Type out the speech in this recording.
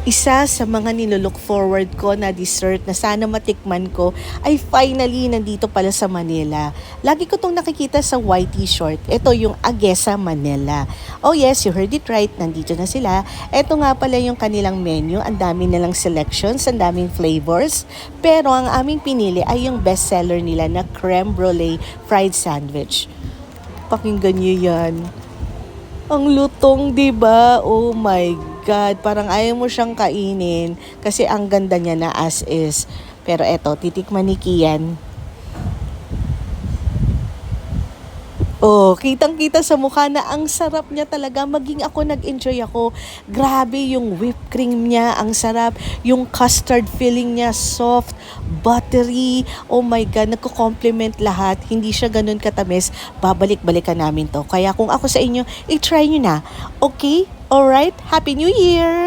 Isa sa mga nilook forward ko na dessert na sana matikman ko ay finally nandito pala sa Manila. Lagi ko tong nakikita sa YT short. Ito yung Agesa Manila. Oh yes, you heard it right. Nandito na sila. Ito nga pala yung kanilang menu. Ang dami nilang selections, ang daming flavors. Pero ang aming pinili ay yung bestseller nila na creme brulee fried sandwich. Pakinggan nyo yan. Ang lutong, 'di ba? Oh my God, parang ayaw mo siyang kainin kasi ang ganda niya na as is. Pero eto, titikman ni Kian. Oh, kitang-kita sa mukha na ang sarap niya talaga. Maging ako nag-enjoy ako. Grabe yung whipped cream niya, ang sarap. Yung custard filling niya, soft, buttery. Oh my God, nagko-complement lahat. Hindi siya ganun katamis. Babalik-balikan namin to. Kaya kung ako sa inyo, i-try nyo na. Okay? Alright? Happy New Year!